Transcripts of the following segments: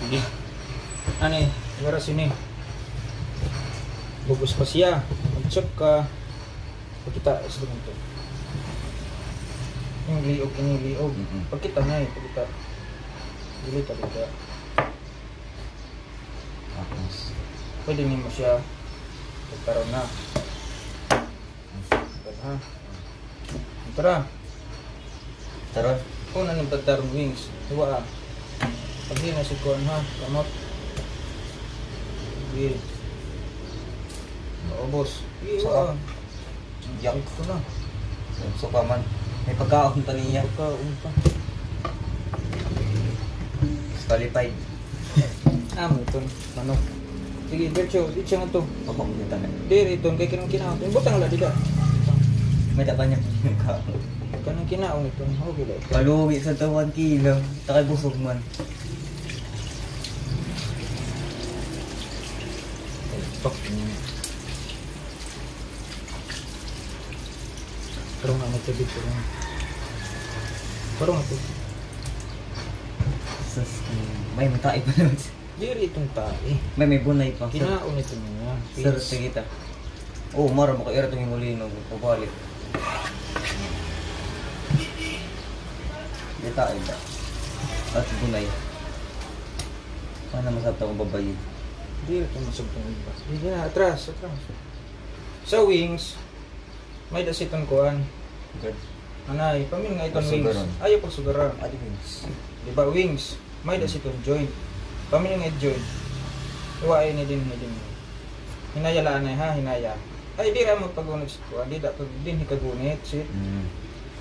Sige. Ano eh, gara sini. Bubos pa siya. Mag-check ka. Pagkita sa naman to. Yung liog, yung liog. Pagkita na eh, pagkita. Dili talaga. Tapos. Pwede niyo mo siya. Pagkaroon na. Ha? Tara. Tara. Kung ano yung pagtarong wings. Diba ah. Pag di na si Kuan ha. Kamot. Sige. Maubos. Sige Saka. ah. Yak. Ito na. So pa man. May pagkaon pa niya. Pagkaon pa. Qualified. Mo ito. Manok. Sige, Bercho. Dito siya nga ito. Pagkaon niya tanan. Diri ito. Kaya kinang kinaon. Butang lang dito. May taba niya pagkaon. Kanang kinaon ito. Okay lang. Kaluwi sa 1 kilo. Takay busog man. Fuck. Parang ano ito dito. Parang ito. Sus. May matay pa naman. Diri itong tae. May bunay pa. Kinaon ito niya. Sir, sige ta. Oh, mara makaira itong himulino. Pabalik. Detain ba? At bunay. Paano masabta kong babayi? Diri ito masabtong iba. Hindi na, atras. Sa wings, may dasiton kuan. Good. Anay, pamin nga itong wings. Pagsugaran. Ayaw pagsugaran. Adi wings. Diba wings? May dasiton joint. Pamin nga joint. Iwain ni din. Hinaya laan na ha, hinaya. Ay, di ra mo pagunit si kuan. Di da pag din hikagunit si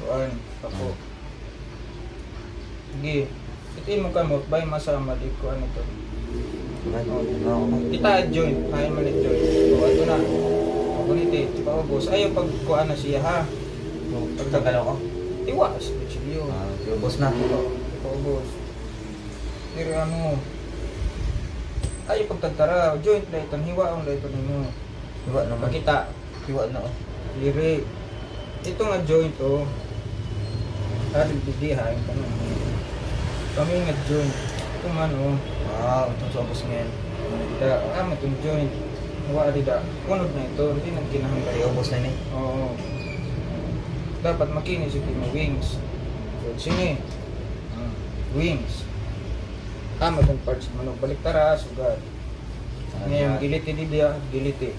kuan. Papo. Sige. Itin mo kamot, bay masama di kuan ito. Kita joint, kaya man it joint. O, ito na. Pagunit eh, paubos. Ayaw pag kuan na siya ha. Pagtagalaw ko? Iwas, bichilyo. Ubos na. Paubos. Pero ano, ayaw pagtagtara, joint na ito, hiwaon na ito ninyo. Hiwa naman. Pakita, Hiwa na oh. liri. Ito nga joint oh. Ating pidihain ka na. Kami nga joint. Ito man oh. Wow, itong sobos ngayon. Kita, itong joint. Hiwa dida. Unod na ito, hindi na kinahanglan. Kaya ubos na ni. Oo. Dapat makinis ito yung wings. So, sini. Wings. Itong parts manok. Balik tara, sugad. Ngayon, giliti di dia, giliti.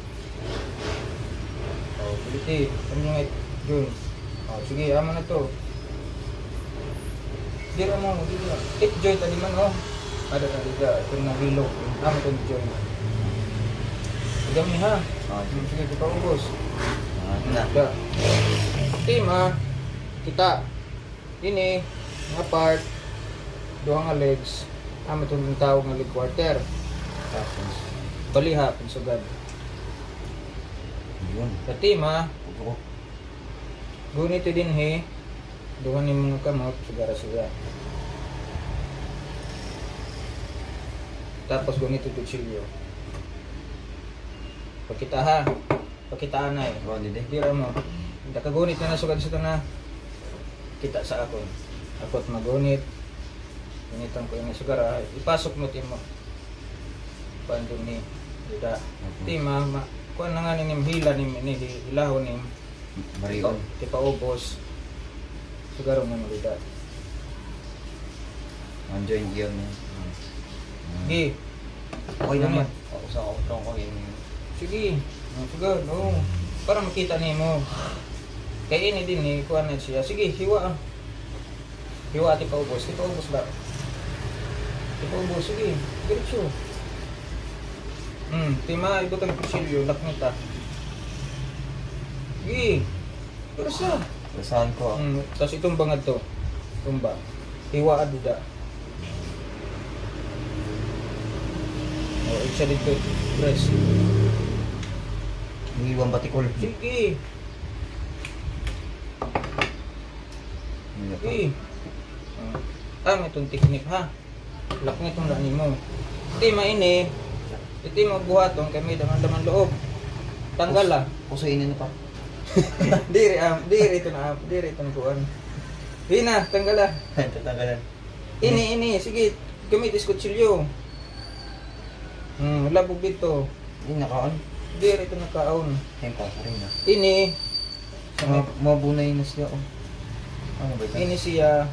Oh, giliti. Ano nga joint. Oh, sige, ama na to. Dira mo, dira. It joint tadi man oh. Ada tadi dia, ito na bilog. Ama itong joint. Dami ha. Sige, kita ubos. Na. Da. Tema kita ini nga part duha nga legs amo itong tawag nga leg quarter tapos baliha pinsugad Yun. sa tema Oo. gunit din he duha ni mga kamot sigara siya tapos gunit ito chilyo pakita ha pakitaan na eh Oo, dide. dira mo nakagunit na nasugad sa ito na kita sa ako ako't magunit gunitan ko yung sugar ipasok mo mo pandun ni dida tima kuan na nga ning hila nim ni ilahon nim Marion. ti paubos sugar mo mo dida Enjoy yun. gi Okay naman. Ako sa outro ko yun. sige sugar no para makita nimo kay ini din ni kuan na siya sige hiwa hiwa ti paubos ba ti paubos sige diretso tima ibutang kusilyo laknita sige pero siya Saan ko? tapos itong bangad to tumba hiwa adida o isa dito press Iwan batikol. sige sige itong teknik ha laknit itong lani mo iti maini iti magbuhaton kay may daman loob tanggal ah Pusuinin na pa. diri ito na diri itong kuan Rina, tanggal ah. Tatanggalan. Ini, sige, gamit is kutsilyo. Labog dito. Hindi nakaon. Dire ito nakaon. Ayun pa, rin na. Ini. Mabunay na siya. Oh. Ano ba ito? Ini siya.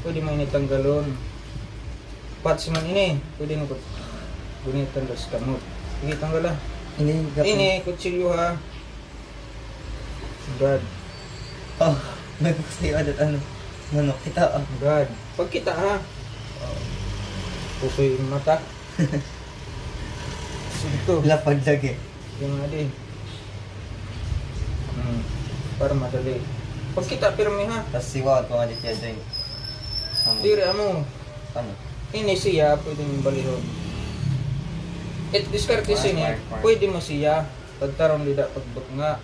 Pwede mo initanggalon. Pats man ini. Pwede mo gunitan sa kamot. Sige, tanggal ah. Ini, kutsilyo ha. God. Oh, may bukas tayo adat ano. Manok kita ah. God. Pag kita ha. Pusoy yung mata. Sige to. Lapad lagi. Yung nga di. Para madali. Pag kita pirmi ha. Tapos siwag ko nga dito dyan. Dire mo. Ano? Ini siya. Pwede mong balihon. It diskarte siya. Pwede mo siya. Tagtaron lida pagbot nga.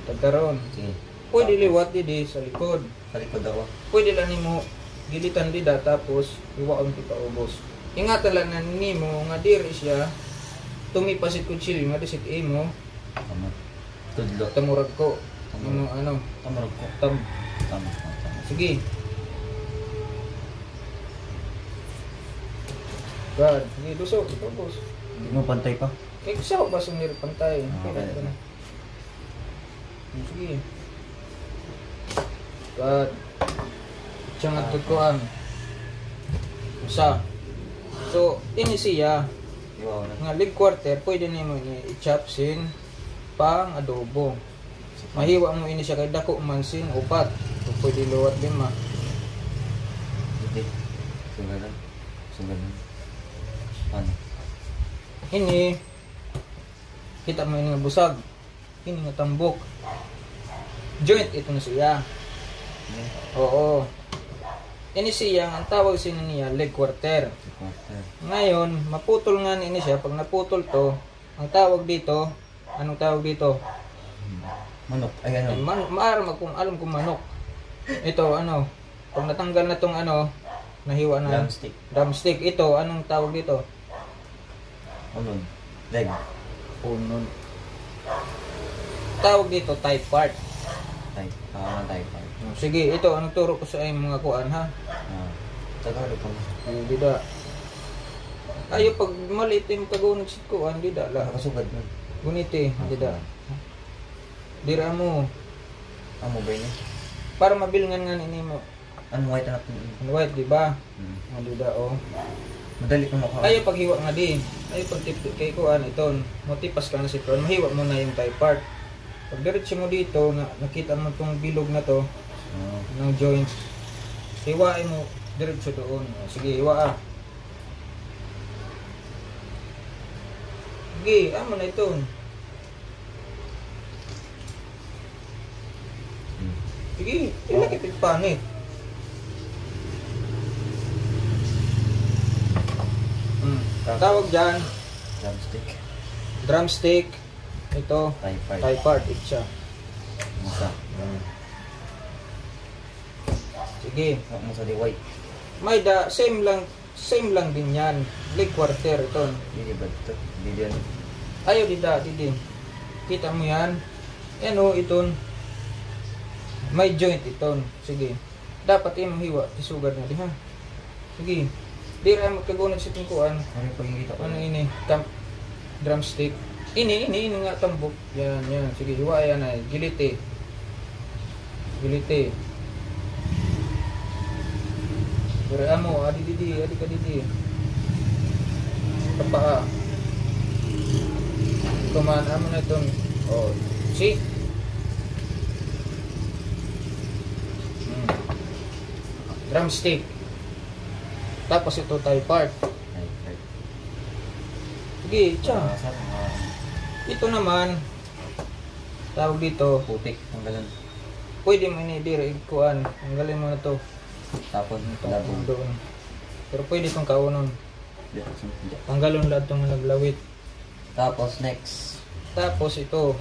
Tagtaron. Sige. Pwede liwat di sa likod. Sa likod ako. Pwede lang nimo gilitan dida tapos iwaon ti paubos. Ingatan lang na nimo nga diri siya tumipasit kutsilyo nga disit imo Tama. Tudlo. tamurag ko. Ano? Tamarog ko. Tam. Tama. Tama. Sige. God, sige lusok, tapos. Hindi mo pantay pa. Kaya siya ba sumir pantay? Okay. Sige. God. Siya nga tutuan. Isa. So, ini siya. Iwaw na. Nga leg quarter, pwede nimo i-chop sin pang adobo. Mahiwa mo ini siya kay dako man sin upat. So, pwede luwat 5. Hindi. Sugalan. Sugalan. Ano? Ini kita mo ini nga busag. Ini nga tambok. Joint ito na siya. Oo. Ini siya ang tawag niya leg quarter. Ngayon, maputol nga ini siya. Pag naputol to, ang tawag dito, anong tawag dito? Manok. Ay ano? Maaram kung alam kung manok. Ito ano, pag natanggal na tong ano, nahiwa na Drumstick. drumstick. Ito, anong tawag dito? Unod. Leg. Punod. Tawag dito thigh part. Type. Type. Sige, ito anong turo ko sa iyong mga kuan ha. Tagalog ko. Hindi da. Ayo pag maliit yung kagunag sit kuan, hindi da la. Nakasugad nun. Guniti, hindi da. Dira mo Amo ba yun? para mabilngan nga nini mo. Anong white na natin? Ang white, di ba? Hindi da oh. Madali kong makakas. Ayo paghiwa nga di. Ayo pag tip kay kuan iton, motipas ka na si kuan, mahiwa mo na yung thigh part. Pag diretso mo dito, nakita mo tong bilog na to ng joints. Hiwain mo diretso doon. Sige, hiwa ah. Sige, amo na ito. Sige, ilagay ito panit. Tawag dyan, Drumstick. drumstick. Ito, Type. thigh part, ito siya. Musa. Sige, Musa di white. may da, same lang din yan. Leg quarter ito. Hindi ba ito? Hindi yan. Ayaw didi. Kita mo yan. Yan o, iton. May joint iton. Sige. Dapat imong hiwa. Isugar na di ha. Sige. Di rin magkagunag sa tingkuan. Ano yung pagkikita ko? Ano ini? Drumstick. Ini nga tambok. Yan. Sige, hiwa yan ay. Giliti. Pero amo, adi ka didi. Kapaa. Tumaan amo na itong, oh, see? Drumstick. Tapos ito thigh part. Type. Sige, tiya. Ito naman, tawag dito, Putik. Tanggalan. pwede mo inidiri, kuan. Tanggalin mo na to. Tapon. Itong Labong. doon. Pero pwede itong kaunon. Diyan. Tanggalon lahat itong naglawit. Tapos next. Tapos ito,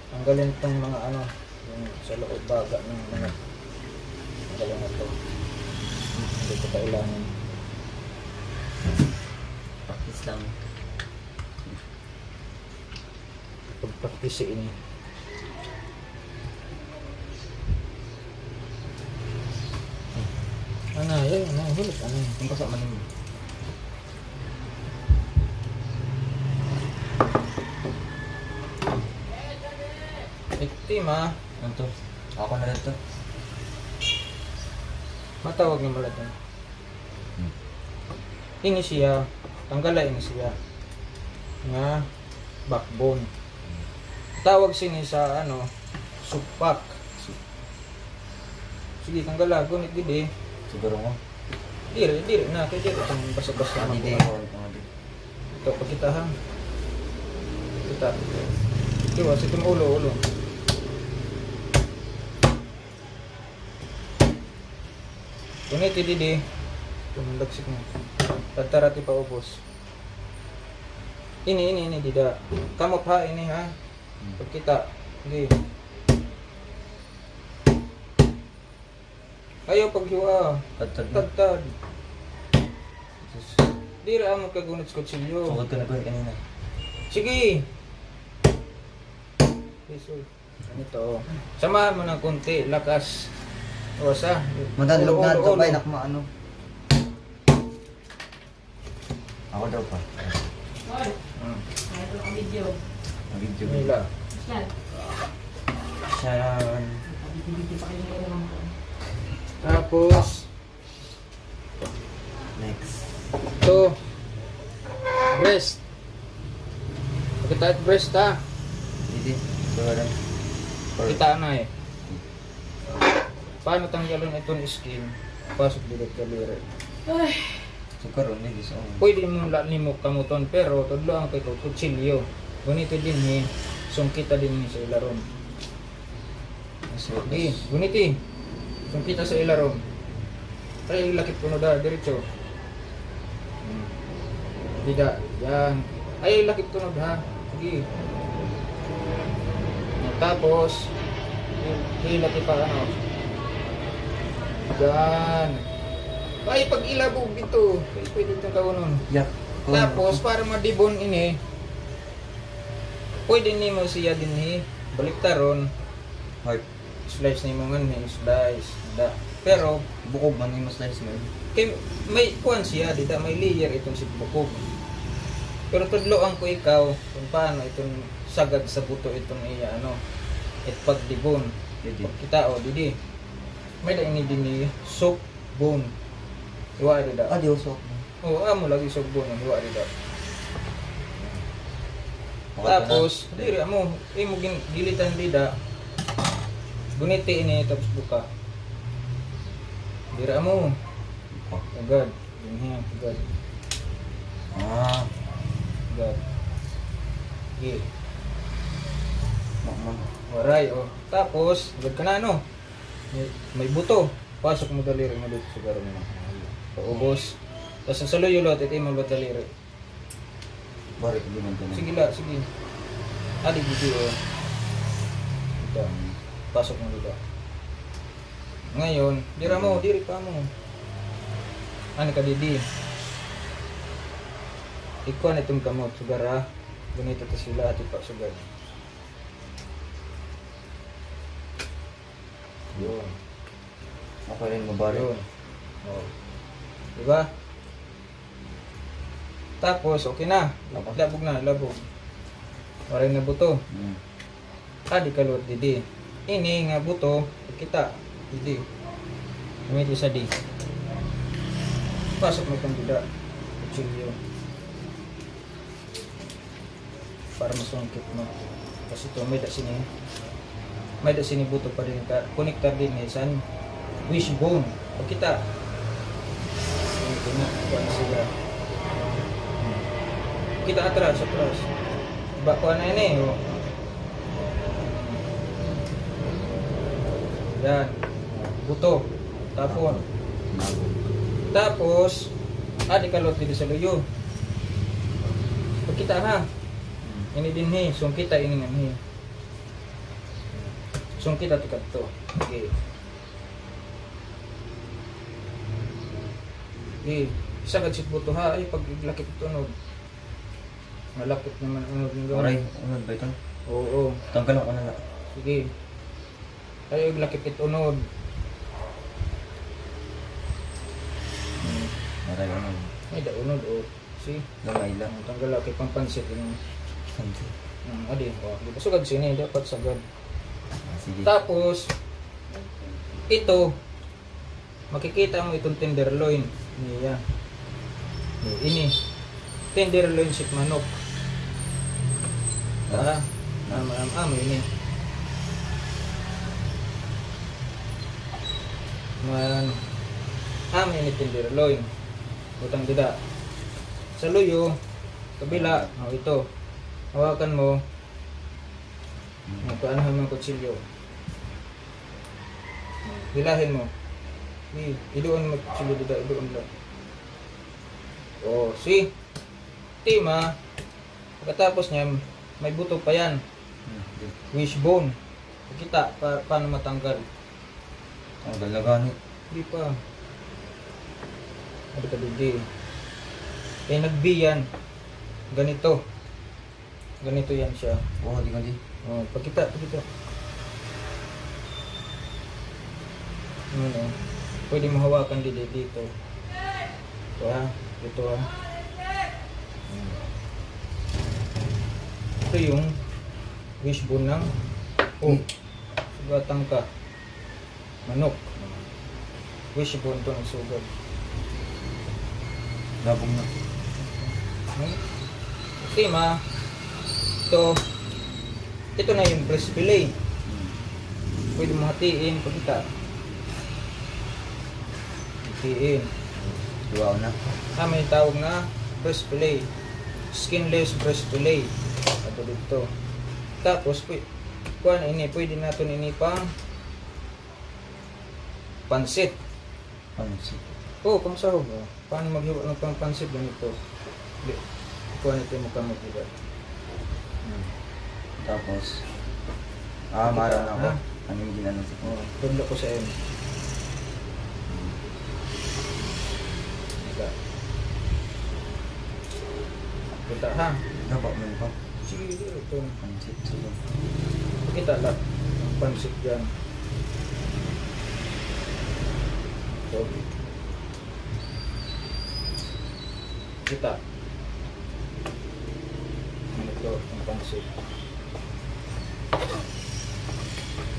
tanggalin itong mga ano, yung sa loob baga ng mga tanggalin na ito. Hindi ko kailangan. Practice lang. Pagpraktisi ini. Ano, yun, hulot, ano. Yung kasama mo. sistema, Ano to? Ako na lang to. matawag ni malatan. Ini siya, tanggala ini siya. Nga backbone. Tawag sini sa ano, supak. Sige, tanggala, gunit gidi. Siguro mo. Diri na, kaya diri itong basa-basa. Hindi ko. Ito, pakita ha. Kita. Diba, sa itong ulo. Gunit gidi. Tumundagsik mo. Tatarati pa ubos. Ini, dida. Kamop ha, ini ha. Pagkita. Sige. Ayaw paghiwa. Tagtad. Dira mo kagunit sa kutsilyo. Sukod ko na ko kanina. Sige. Piso. Ganito. Samahan mo ng konti. Lakas. Osa. Madalog na ito Ulo. ba? Inak maano. Ako daw pa. Ito ang video. Ang video. Nila. Yan. Siyan. Video pa kayo ngayon. Tapos, Next. ito. Breast. Pakita at breast ha. Hindi. Bawa lang. Kita na eh. Paano tanggalin itong skin? Pasok dito kalire. Ay. Sukaro. Hindi. So. Pwede mong limok kamuton pero tudlo ang kay kutsilyo. Gunito din eh. Sungkita din ni sa ilaron. Di, guniti. Sungkita sa ilaron. Ay, lakit puno da, diretso. Dida, yan. Ay, lakit puno ha. Sige. Tapos, hilati pa ano. Yan. Ay, pag ilabog dito. Pwede itong kaunon. Yak. Tapos, para madibon ini, pwede ni mo siya din ni baliktaron. Heart. Slice ni mo nga ni slice. Da. Pero, Bukog man yung slice mo. kay, may kuwan siya, dita may layer itong si bukog. Pero tudloan ko ikaw kung paano itong sagad sa buto itong iya ano. At pagdibon. Pwede. Kita o, didi. May da ini din ni soap bone. Iwa rin da. Ah, di usok. Oo, amo lagi soap bone. Iwa rin da. Tapos, diri mo, imo gilitan dida. Guniti ini tapos buka. Dira mo. Agad. Ganyan, agad. Ah. Agad. Okay. Makman. Waray, oh. Tapos, agad ka na, no? May buto. Pasok mo daliri mo dito siguro mo. Paubos. Tapos sa luyulot, ito mo ba daliri? Bari ko din ito. Sige la, sige. Adi dito, oh. Ito. Pasok mo dito. Ngayon, dira mo, diri pa mo. Ano ka didi? Ikaw na itong kamot, sugar ha. Ganito to sila at ipa sugar. Yun. Ako rin mabari. Yun. Oh. Diba? Tapos, okay na. Tapos? Labog na, labog. Waray na buto. Hmm. Adi kalot didi. Ini nga buto, kita. Didi. Gamit isa di. Pasok mo itong dida. Kutsilyo. Para masungkit mo. Kasi ito, may da sini. May da sini buto pa rin ka. Connector din eh. Saan? Wishbone. Pag kita. Ito na. Kuha na sila. Kita atras. Kuha na yan eh. Oh. Yan. Buto. Tapon. Tapos, adi kalot dito sa luyo. Pagkita ha. Ini din he. Sungkita ini nga he. Sungkita tikat to. Okay. Okay. Isa kadsit buto ha. Ay, pag lakit ito no. Malakit naman. Aray, unod ba ito? Oo. Tanggal ako na na. Sige. Ay, lakit ito unod. Aray, unod. Ay, daunod o. See? Gamay lang. Tanggal lakit pang pansit. Yung Santi. adi, oh, di ba sugad sini dapat sagad. Sige. Tapos, ito, makikita mo itong tenderloin. Yan. Ini. Tenderloin sik manok. Ini. Ini tenderloin. Utang tidak. Sa luyo, kabila, ito. Hawakan mo. Magpaanahan mo ang kutsilyo. Hilahin mo. Idoon mo kutsilyo dito, idoon lang. See? Tima. Pagkatapos niya, may buto pa yan. Wishbone. Kita, paano matanggal? Ang galagani. Hindi pa. Ano ka hindi? Eh, nag-B yan. Ganito. Ganito yan siya. Oo, di ka di. Pagkita. Pwede mo hawakan dito. Ito ha. Ito ha. Ito yung wishbone ng sugatan ka. Manok. Wishbone to ng sugat. Labong na. Tima. Ito na yung breast fillet. Pwede mo hatiin. Pagkita. Hatiin. Duwaw na. May tawag na breast fillet. Skinless breast fillet. Ito dito. Tapos, pwede natin ini pang pansit. Pansit. Pang sahog. Paano maghiwa ng pang pansit ganito? Kuha natin mo kang maghiwa. Tapos, maran ako. Ha? Ano yung ginano sa ko? Tundo ko sa iyo. Kita ha? Gaba mo ko. Sige, ito. Pansit. Sige. Kita lang. Ang pansit dyan. Ito. Kita. Ito, ang pansit.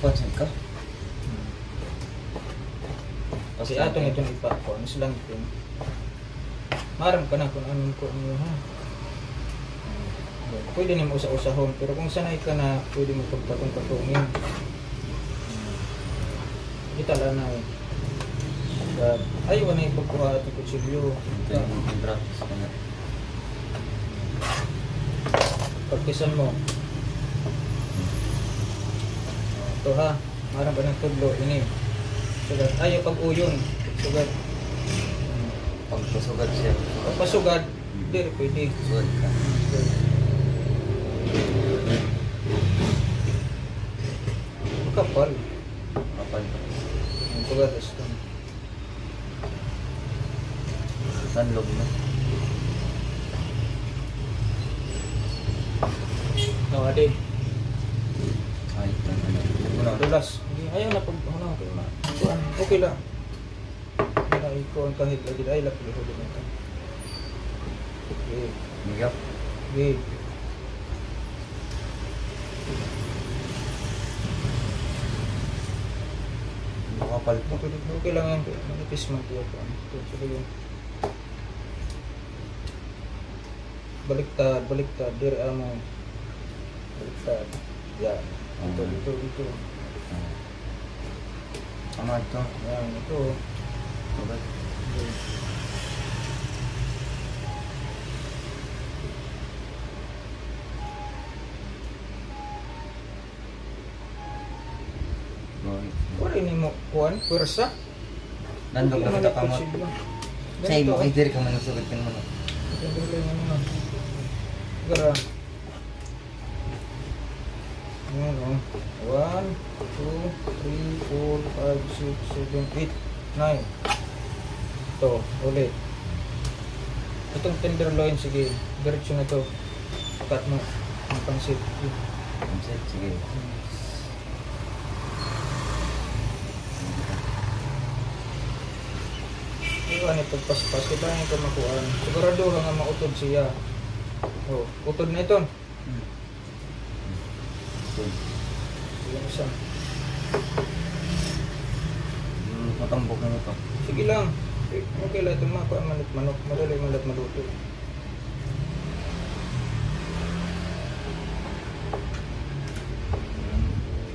Pansit ka? Kasi atong itong ipakon, silang ito. Maram ka na kung anong ko niyo ha. Pwede naman usa-usahon, pero kung sanay ka na, pwede mo pagpatong-patungin. Kita lang na eh. Ayaw na ipagkuha at kutsilyo. Ito yung practice ka na. Pagkisan mo. Ito ha, maram ba ng tudlo, ini. Sugat, ayaw pag-uyon. Sugat. Pagpasugad siya. Pagpasugad, hindi pwede. Sugad ka. Kapal. Kapal ka. Ang sugat ito. Nanlog na. Nawadi. Ay, ano. Dulas. Ayaw na pag okay na. Okay lang. Ay ko ang kahit lagi ay lapili ho din ito. Okay. Migap. Okay. Makapal po. Okay lang yan. Manipis man tiyo ko. Sige yun. Baliktad. Dire mo. Baliktad. Yan. Ito. Tama ito. Yan, ito. Sugad. Okay. Wala ini mo kuan, pwersa. Nandog na kita kamot. Say mo, ay diri ka man sugad ka naman. Gara. Ayan o. 1, 2, 3, 4, 5, 6, 7, 8, 9. Ito, ulit. Itong tenderloin, sige. Diretso na ito. Cut mo. Ang pansit. Pansit, sige. Iwan ito, paspas. Kita nga ito makuhaan. Sigurado nga mautod siya. Oh, utod na ito. Good. Yung isa. Matambok na ito. Sige lang. Okay lang ito mga manok. Madali malat maluto.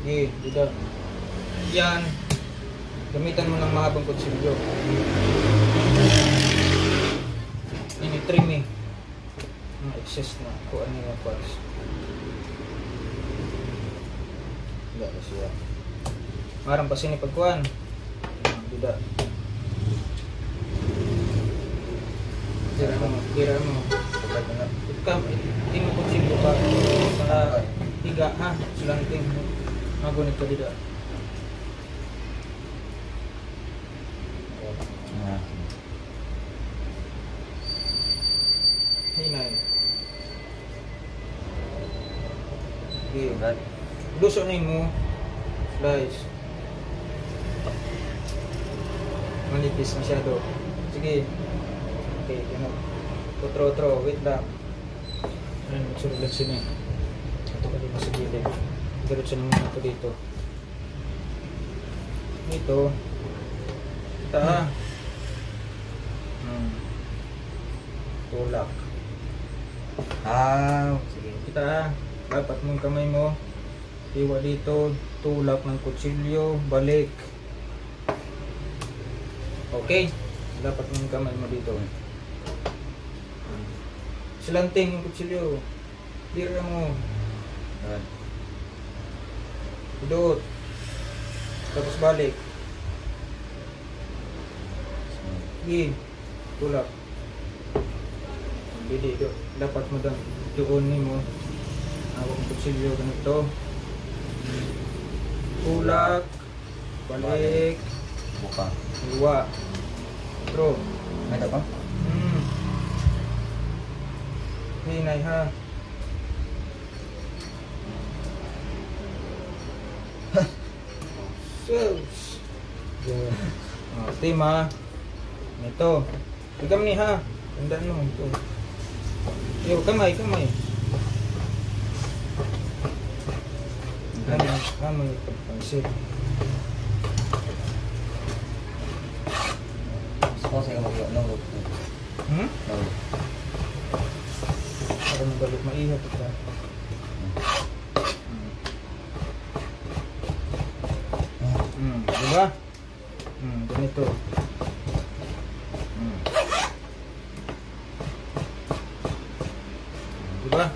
Sige, dito. Yan. Gamitan mo ng mahabang kutsilyo. Ini-trim eh. Ang excess na. Kung ano yung parts. Wala na siya. Marang pa sinipagkuhan. Tidak. Tira mo. Tingnan ko silbo ka. Para tiga ha. Sulanting. Magunit ka tidak. Hinay. Okay. Lusonin mo. Slice. Manipis masyado. Sige. Okay, ganun. Utro. Wait lang. Ayun, magsurulat siya niya. Ito ka din sa gilid. Diretso naman ito dito. Ito. Ita. Tulak. Sige. Kita. Dapat mo yung kamay mo. Iwa dito. Tulak ng kutsilyo. Balik. Okay. Dapat mo yung kamay mo dito. Silanting yung kutsilyo. Tira mo. Idot. Tapos balik. Sige. Tulak. Hindi. Dapat mo doon mo. Hawak ang kutsilyo ganito. Tulak. Balik. Buka. Iwa. Throw. May ito pa? Hinay ha. Sus. Team ha. Ito. Tigam ni ha. Tandaan mo ito. Yo, kamay. Kamay pagpansin. Suppose ay mag-no. No. Para mabalot maihap ito. Diba? Ganito. Diba?